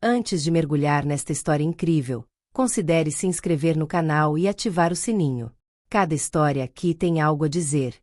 Antes de mergulhar nesta história incrível, considere se inscrever no canal e ativar o sininho. Cada história aqui tem algo a dizer.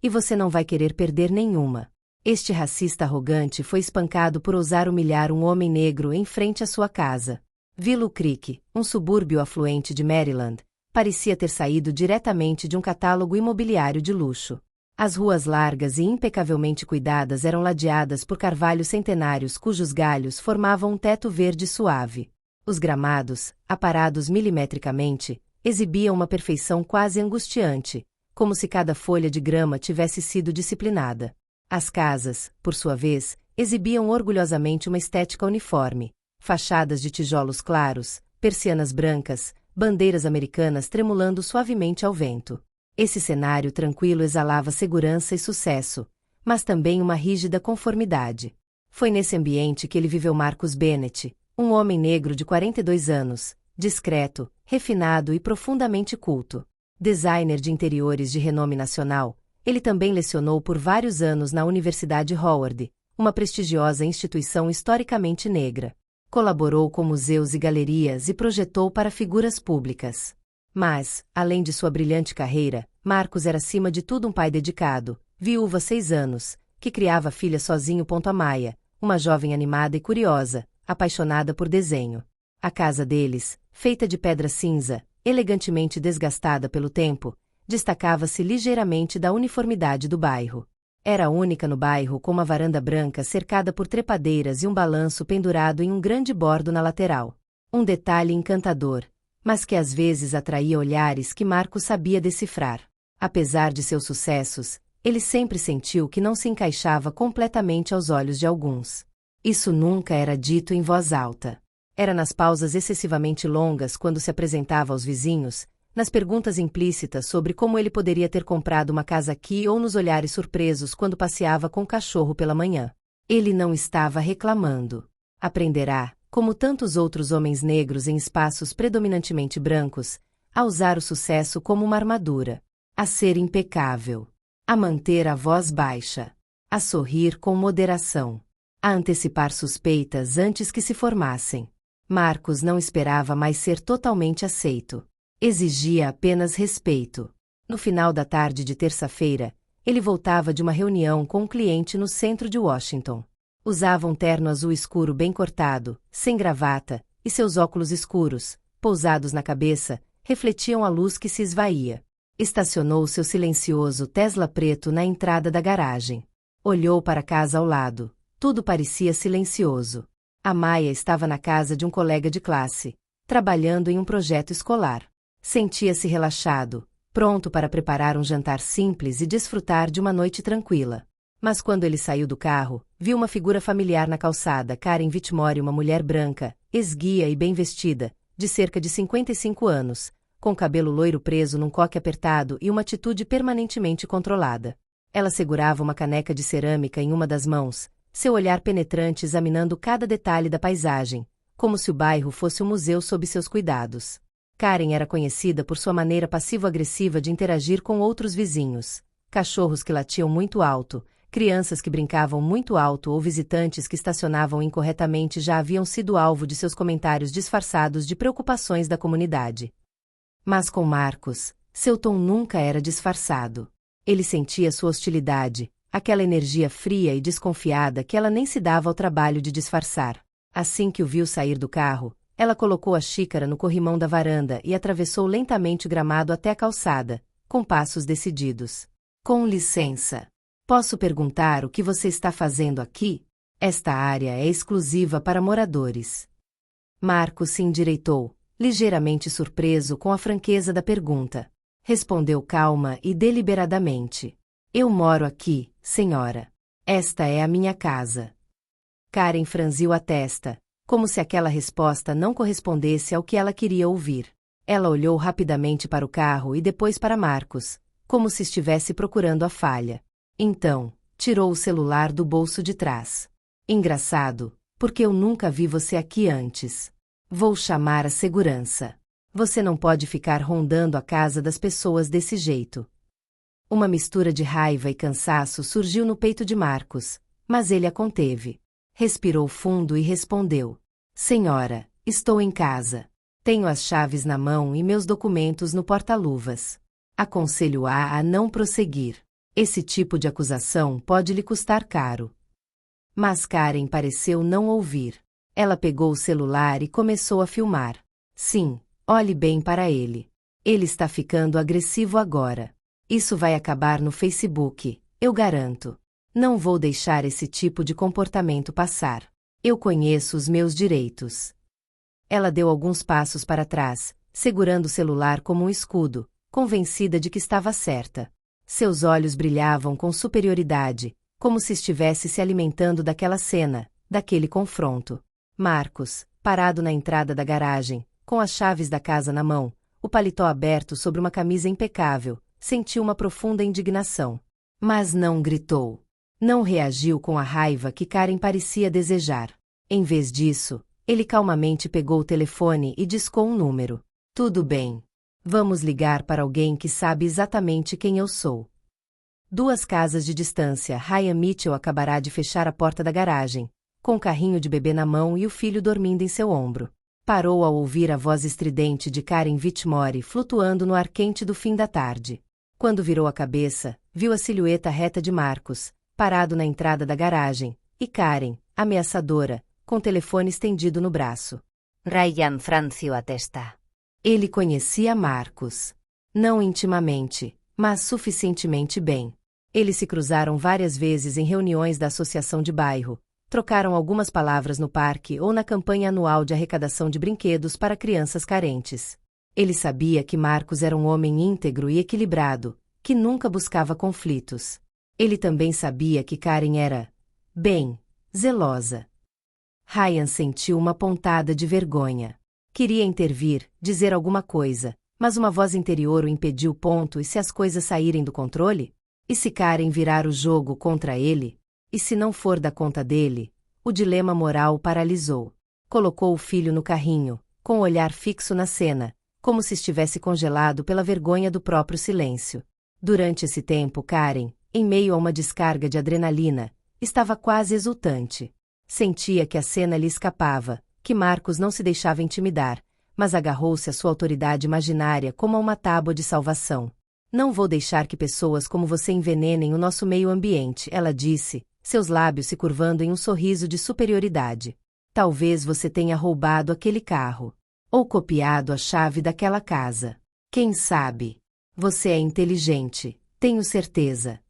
E você não vai querer perder nenhuma. Este racista arrogante foi espancado por ousar humilhar um homem negro em frente à sua casa. Willow Creek, um subúrbio afluente de Maryland, parecia ter saído diretamente de um catálogo imobiliário de luxo. As ruas largas e impecavelmente cuidadas eram ladeadas por carvalhos centenários cujos galhos formavam um teto verde suave. Os gramados, aparados milimetricamente, exibiam uma perfeição quase angustiante, como se cada folha de grama tivesse sido disciplinada. As casas, por sua vez, exibiam orgulhosamente uma estética uniforme, fachadas de tijolos claros, persianas brancas, bandeiras americanas tremulando suavemente ao vento. Esse cenário tranquilo exalava segurança e sucesso, mas também uma rígida conformidade. Foi nesse ambiente que ele viveu Marcus Bennett, um homem negro de 42 anos, discreto, refinado e profundamente culto. Designer de interiores de renome nacional, ele também lecionou por vários anos na Universidade Howard, uma prestigiosa instituição historicamente negra. Colaborou com museus e galerias e projetou para figuras públicas. Mas, além de sua brilhante carreira, Marcus era acima de tudo um pai dedicado, viúvo há 6 anos, que criava a filha sozinho. Amaya, uma jovem animada e curiosa, apaixonada por desenho. A casa deles, feita de pedra cinza, elegantemente desgastada pelo tempo, destacava-se ligeiramente da uniformidade do bairro. Era a única no bairro com uma varanda branca cercada por trepadeiras e um balanço pendurado em um grande bordo na lateral. Um detalhe encantador, mas que às vezes atraía olhares que Marcus sabia decifrar. Apesar de seus sucessos, ele sempre sentiu que não se encaixava completamente aos olhos de alguns. Isso nunca era dito em voz alta. Era nas pausas excessivamente longas quando se apresentava aos vizinhos, nas perguntas implícitas sobre como ele poderia ter comprado uma casa aqui ou nos olhares surpresos quando passeava com o cachorro pela manhã. Ele não estava reclamando. Aprenderá, como tantos outros homens negros em espaços predominantemente brancos, a usar o sucesso como uma armadura, a ser impecável, a manter a voz baixa, a sorrir com moderação, a antecipar suspeitas antes que se formassem. Marcus não esperava mais ser totalmente aceito. Exigia apenas respeito. No final da tarde de terça-feira, ele voltava de uma reunião com um cliente no centro de Washington. Usava um terno azul escuro bem cortado, sem gravata, e seus óculos escuros, pousados na cabeça, refletiam a luz que se esvaía. Estacionou seu silencioso Tesla preto na entrada da garagem. Olhou para a casa ao lado. Tudo parecia silencioso. Amaya estava na casa de um colega de classe, trabalhando em um projeto escolar. Sentia-se relaxado, pronto para preparar um jantar simples e desfrutar de uma noite tranquila. Mas quando ele saiu do carro, viu uma figura familiar na calçada. Karen Whitmore, uma mulher branca, esguia e bem vestida, de cerca de 55 anos, com cabelo loiro preso num coque apertado e uma atitude permanentemente controlada. Ela segurava uma caneca de cerâmica em uma das mãos, seu olhar penetrante examinando cada detalhe da paisagem, como se o bairro fosse um museu sob seus cuidados. Karen era conhecida por sua maneira passivo-agressiva de interagir com outros vizinhos. Cachorros que latiam muito alto, crianças que brincavam muito alto ou visitantes que estacionavam incorretamente já haviam sido alvo de seus comentários disfarçados de preocupações da comunidade. Mas com Marcus, seu tom nunca era disfarçado. Ele sentia sua hostilidade, aquela energia fria e desconfiada que ela nem se dava ao trabalho de disfarçar. Assim que o viu sair do carro, ela colocou a xícara no corrimão da varanda e atravessou lentamente o gramado até a calçada, com passos decididos. Com licença. Posso perguntar o que você está fazendo aqui? Esta área é exclusiva para moradores. Marcus se endireitou, ligeiramente surpreso com a franqueza da pergunta. Respondeu calma e deliberadamente. Eu moro aqui, senhora. Esta é a minha casa. Karen franziu a testa, como se aquela resposta não correspondesse ao que ela queria ouvir. Ela olhou rapidamente para o carro e depois para Marcus, como se estivesse procurando a falha. Então, tirou o celular do bolso de trás. Engraçado, porque eu nunca vi você aqui antes. Vou chamar a segurança. Você não pode ficar rondando a casa das pessoas desse jeito. Uma mistura de raiva e cansaço surgiu no peito de Marcus, mas ele a conteve. Respirou fundo e respondeu. Senhora, estou em casa. Tenho as chaves na mão e meus documentos no porta-luvas. Aconselho-a a não prosseguir. Esse tipo de acusação pode lhe custar caro. Mas Karen pareceu não ouvir. Ela pegou o celular e começou a filmar. Sim, olhe bem para ele. Ele está ficando agressivo agora. Isso vai acabar no Facebook, eu garanto. Não vou deixar esse tipo de comportamento passar. Eu conheço os meus direitos. Ela deu alguns passos para trás, segurando o celular como um escudo, convencida de que estava certa. Seus olhos brilhavam com superioridade, como se estivesse se alimentando daquela cena, daquele confronto. Marcos, parado na entrada da garagem, com as chaves da casa na mão, o paletó aberto sobre uma camisa impecável, sentiu uma profunda indignação. Mas não gritou. Não reagiu com a raiva que Karen parecia desejar. Em vez disso, ele calmamente pegou o telefone e discou um número. Tudo bem. Vamos ligar para alguém que sabe exatamente quem eu sou. 2 casas de distância, Ryan Mitchell acabará de fechar a porta da garagem, com o carrinho de bebê na mão e o filho dormindo em seu ombro. Parou ao ouvir a voz estridente de Karen Whitmore flutuando no ar quente do fim da tarde. Quando virou a cabeça, viu a silhueta reta de Marcos, parado na entrada da garagem, e Karen, ameaçadora, com o telefone estendido no braço. Ryan franziu a testa. Ele conhecia Marcos. Não intimamente, mas suficientemente bem. Eles se cruzaram várias vezes em reuniões da associação de bairro, trocaram algumas palavras no parque ou na campanha anual de arrecadação de brinquedos para crianças carentes. Ele sabia que Marcos era um homem íntegro e equilibrado, que nunca buscava conflitos. Ele também sabia que Karen era, bem, zelosa. Ryan sentiu uma pontada de vergonha. Queria intervir, dizer alguma coisa, mas uma voz interior o impediu. E se as coisas saírem do controle? E se Karen virar o jogo contra ele? E se não for da conta dele? O dilema moral o paralisou. Colocou o filho no carrinho, com o olhar fixo na cena, como se estivesse congelado pela vergonha do próprio silêncio. Durante esse tempo, Karen, em meio a uma descarga de adrenalina, estava quase exultante. Sentia que a cena lhe escapava, que Marcos não se deixava intimidar, mas agarrou-se à sua autoridade imaginária como a uma tábua de salvação. Não vou deixar que pessoas como você envenenem o nosso meio ambiente, ela disse, seus lábios se curvando em um sorriso de superioridade. Talvez você tenha roubado aquele carro. Ou copiado a chave daquela casa. Quem sabe? Você é inteligente, tenho certeza.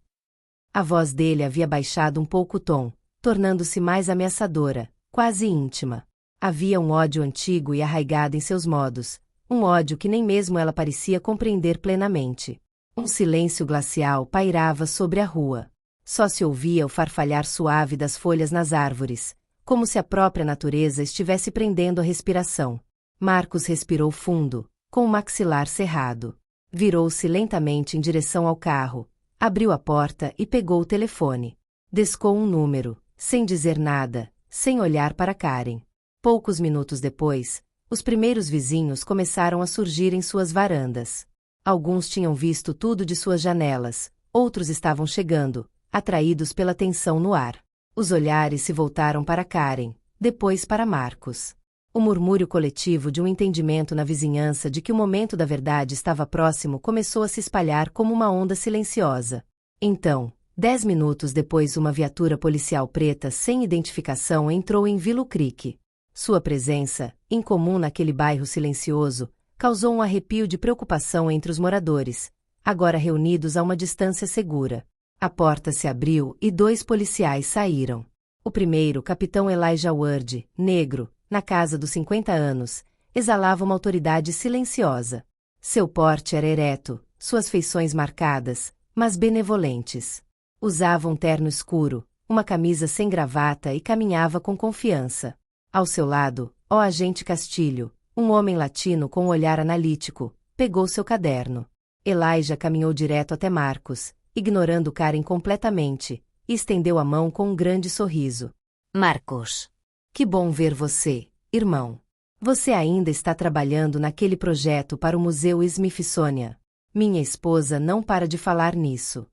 A voz dele havia baixado um pouco o tom, tornando-se mais ameaçadora, quase íntima. Havia um ódio antigo e arraigado em seus modos, um ódio que nem mesmo ela parecia compreender plenamente. Um silêncio glacial pairava sobre a rua. Só se ouvia o farfalhar suave das folhas nas árvores, como se a própria natureza estivesse prendendo a respiração. Marcos respirou fundo, com o maxilar cerrado. Virou-se lentamente em direção ao carro, abriu a porta e pegou o telefone. Descou um número, sem dizer nada, sem olhar para Karen. Poucos minutos depois, os primeiros vizinhos começaram a surgir em suas varandas. Alguns tinham visto tudo de suas janelas, outros estavam chegando, atraídos pela tensão no ar. Os olhares se voltaram para Karen, depois para Marcos. O murmúrio coletivo de um entendimento na vizinhança de que o momento da verdade estava próximo começou a se espalhar como uma onda silenciosa. Então, 10 minutos depois, uma viatura policial preta sem identificação entrou em Willow Creek. Sua presença, incomum naquele bairro silencioso, causou um arrepio de preocupação entre os moradores, agora reunidos a uma distância segura. A porta se abriu e 2 policiais saíram. O primeiro, capitão Elijah Ward, negro, na casa dos 50 anos, exalava uma autoridade silenciosa. Seu porte era ereto, suas feições marcadas, mas benevolentes. Usava um terno escuro, uma camisa sem gravata e caminhava com confiança. Ao seu lado, o agente Castilho, um homem latino com um olhar analítico, pegou seu caderno. Elijah caminhou direto até Marcos, ignorando Karen completamente, e estendeu a mão com um grande sorriso. Marcos. Que bom ver você, irmão. Você ainda está trabalhando naquele projeto para o Museu Smithsonian. Minha esposa não para de falar nisso.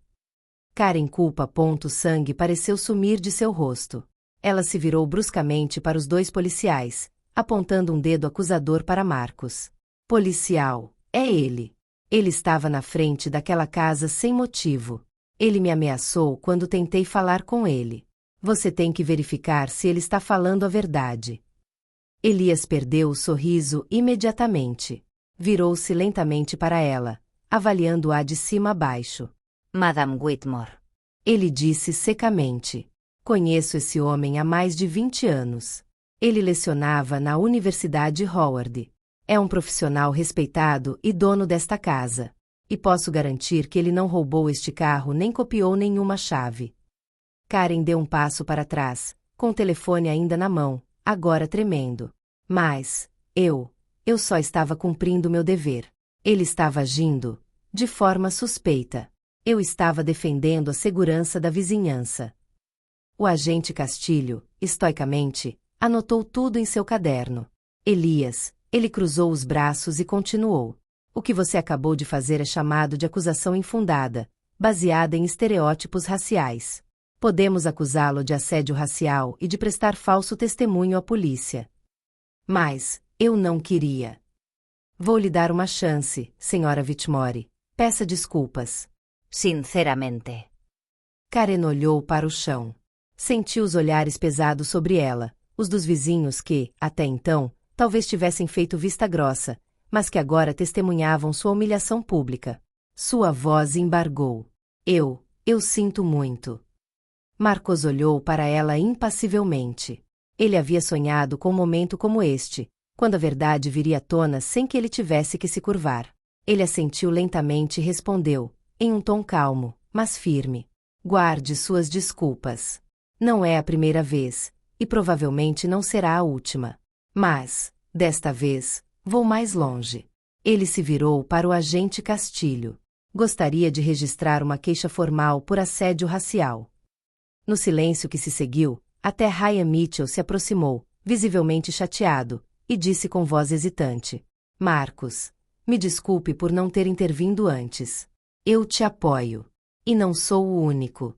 Karen culpa. O sangue pareceu sumir de seu rosto. Ela se virou bruscamente para os 2 policiais, apontando um dedo acusador para Marcos. Policial, é ele. Ele estava na frente daquela casa sem motivo. Ele me ameaçou quando tentei falar com ele. Você tem que verificar se ele está falando a verdade. Elias perdeu o sorriso imediatamente. Virou-se lentamente para ela, avaliando-a de cima a baixo. Madame Whitmore. Ele disse secamente. Conheço esse homem há mais de 20 anos. Ele lecionava na Universidade Howard. É um profissional respeitado e dono desta casa. E posso garantir que ele não roubou este carro nem copiou nenhuma chave. Karen deu um passo para trás, com o telefone ainda na mão, agora tremendo. Mas, eu só estava cumprindo meu dever. Ele estava agindo de forma suspeita. Eu estava defendendo a segurança da vizinhança. O agente Castilho, estoicamente, anotou tudo em seu caderno. Elias, ele cruzou os braços e continuou. O que você acabou de fazer é chamado de acusação infundada, baseada em estereótipos raciais. Podemos acusá-lo de assédio racial e de prestar falso testemunho à polícia. Mas, eu não queria. Vou lhe dar uma chance, senhora Whitmore. Peça desculpas. Sinceramente. Karen olhou para o chão. Sentiu os olhares pesados sobre ela, os dos vizinhos que, até então, talvez tivessem feito vista grossa, mas que agora testemunhavam sua humilhação pública. Sua voz embargou. Eu sinto muito. Marcos olhou para ela impassivelmente. Ele havia sonhado com um momento como este, quando a verdade viria à tona sem que ele tivesse que se curvar. Ele assentiu lentamente e respondeu, em um tom calmo, mas firme. Guarde suas desculpas. Não é a primeira vez, e provavelmente não será a última. Mas, desta vez, vou mais longe. Ele se virou para o agente Castilho. Gostaria de registrar uma queixa formal por assédio racial. No silêncio que se seguiu, até Ryan Mitchell se aproximou, visivelmente chateado, e disse com voz hesitante. Marcos, me desculpe por não ter intervindo antes. Eu te apoio. E não sou o único.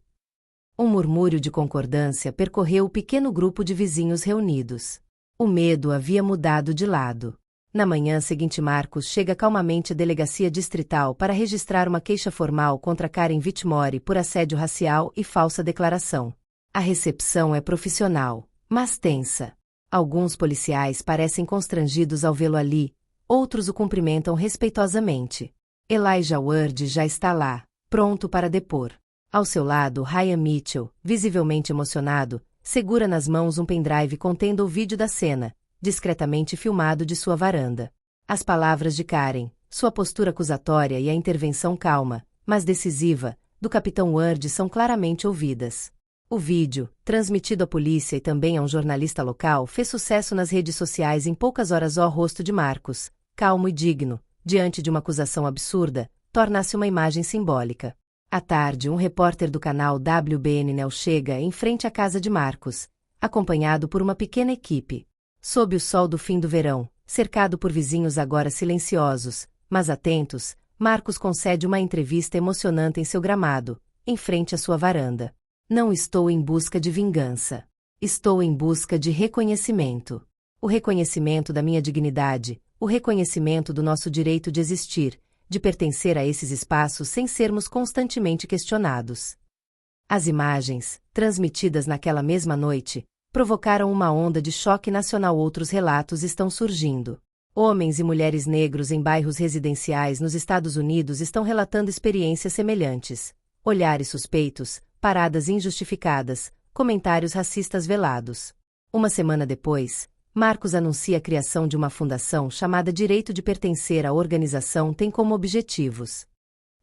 Um murmúrio de concordância percorreu o pequeno grupo de vizinhos reunidos. O medo havia mudado de lado. Na manhã seguinte, Marcos chega calmamente à delegacia distrital para registrar uma queixa formal contra Karen Whitmore por assédio racial e falsa declaração. A recepção é profissional, mas tensa. Alguns policiais parecem constrangidos ao vê-lo ali, outros o cumprimentam respeitosamente. Elijah Ward já está lá, pronto para depor. Ao seu lado, Ryan Mitchell, visivelmente emocionado, segura nas mãos um pendrive contendo o vídeo da cena, discretamente filmado de sua varanda. As palavras de Karen, sua postura acusatória e a intervenção calma, mas decisiva, do capitão Ward são claramente ouvidas. O vídeo, transmitido à polícia e também a um jornalista local, fez sucesso nas redes sociais em poucas horas. O rosto de Marcos, calmo e digno, diante de uma acusação absurda, torna-se uma imagem simbólica. À tarde, um repórter do canal WBNL chega em frente à casa de Marcos, acompanhado por uma pequena equipe. Sob o sol do fim do verão, cercado por vizinhos agora silenciosos, mas atentos, Marcos concede uma entrevista emocionante em seu gramado, em frente à sua varanda. Não estou em busca de vingança. Estou em busca de reconhecimento. O reconhecimento da minha dignidade, o reconhecimento do nosso direito de existir, de pertencer a esses espaços sem sermos constantemente questionados. As imagens, transmitidas naquela mesma noite, provocaram uma onda de choque nacional. Outros relatos estão surgindo. Homens e mulheres negros em bairros residenciais nos Estados Unidos estão relatando experiências semelhantes. Olhares suspeitos, paradas injustificadas, comentários racistas velados. Uma semana depois, Marcos anuncia a criação de uma fundação chamada Direito de Pertencer. A organização tem como objetivos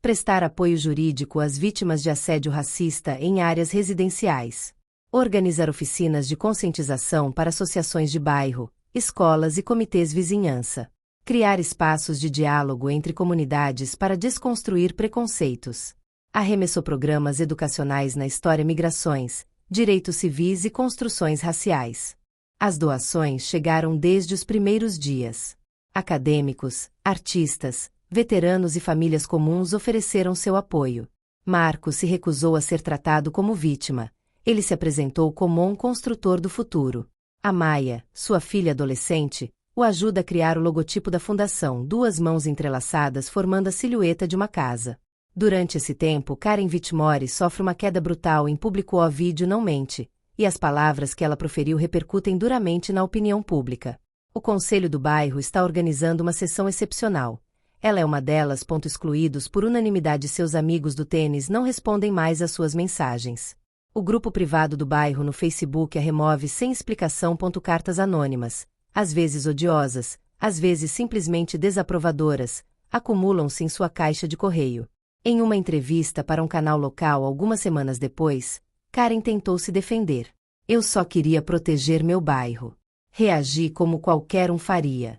prestar apoio jurídico às vítimas de assédio racista em áreas residenciais, organizar oficinas de conscientização para associações de bairro, escolas e comitês vizinhança, criar espaços de diálogo entre comunidades para desconstruir preconceitos, arremessou programas educacionais na história, migrações, direitos civis e construções raciais. As doações chegaram desde os primeiros dias. Acadêmicos, artistas, veteranos e famílias comuns ofereceram seu apoio. Marcos se recusou a ser tratado como vítima. Ele se apresentou como um construtor do futuro. A Maya, sua filha adolescente, o ajuda a criar o logotipo da fundação, duas mãos entrelaçadas formando a silhueta de uma casa. Durante esse tempo, Karen Whitmore sofre uma queda brutal em público. O vídeo não mente, e as palavras que ela proferiu repercutem duramente na opinião pública. O Conselho do Bairro está organizando uma sessão excepcional. Ela é uma delas. Excluídos por unanimidade, seus amigos do tênis não respondem mais às suas mensagens. O grupo privado do bairro no Facebook a remove sem explicação. Cartas anônimas, às vezes odiosas, às vezes simplesmente desaprovadoras, acumulam-se em sua caixa de correio. Em uma entrevista para um canal local algumas semanas depois, Karen tentou se defender. Eu só queria proteger meu bairro. Reagi como qualquer um faria.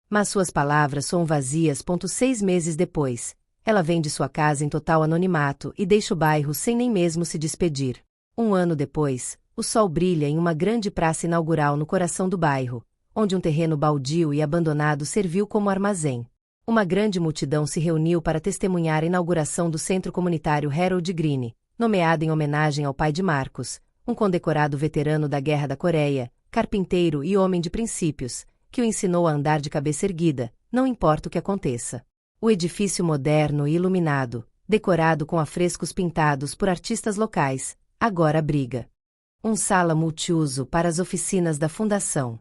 Mas suas palavras soam vazias. 6 meses depois, ela vende sua casa em total anonimato e deixa o bairro sem nem mesmo se despedir. Um ano depois, o sol brilha em uma grande praça inaugural no coração do bairro, onde um terreno baldio e abandonado serviu como armazém. Uma grande multidão se reuniu para testemunhar a inauguração do Centro Comunitário Harold Green, nomeado em homenagem ao pai de Marcus, um condecorado veterano da Guerra da Coreia, carpinteiro e homem de princípios, que o ensinou a andar de cabeça erguida, não importa o que aconteça. O edifício moderno e iluminado, decorado com afrescos pintados por artistas locais, agora abriga um sala multiuso para as oficinas da fundação,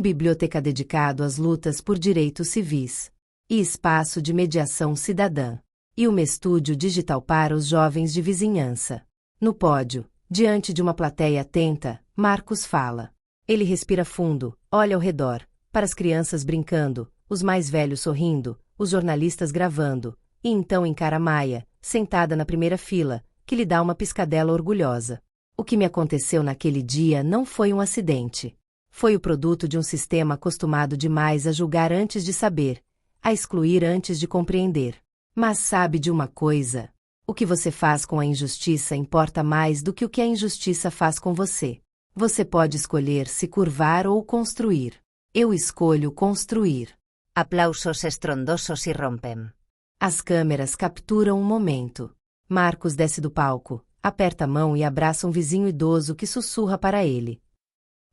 biblioteca dedicado às lutas por direitos civis e espaço de mediação cidadã, e uma estúdio digital para os jovens de vizinhança. No pódio, diante de uma plateia atenta, Marcus fala. Ele respira fundo, olha ao redor, para as crianças brincando, os mais velhos sorrindo, os jornalistas gravando, e então encara Maya, sentada na primeira fila, que lhe dá uma piscadela orgulhosa. O que me aconteceu naquele dia não foi um acidente. Foi o produto de um sistema acostumado demais a julgar antes de saber, a excluir antes de compreender. Mas sabe de uma coisa? O que você faz com a injustiça importa mais do que o que a injustiça faz com você. Você pode escolher se curvar ou construir. Eu escolho construir. Aplausos estrondosos irrompem. As câmeras capturam um momento. Marcus desce do palco, aperta a mão e abraça um vizinho idoso que sussurra para ele.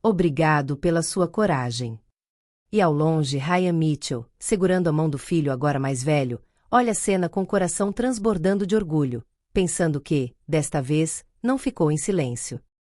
Obrigado pela sua coragem. E ao longe, Ryan Mitchell, segurando a mão do filho agora mais velho, olha a cena com o coração transbordando de orgulho, pensando que, desta vez, não ficou em silêncio.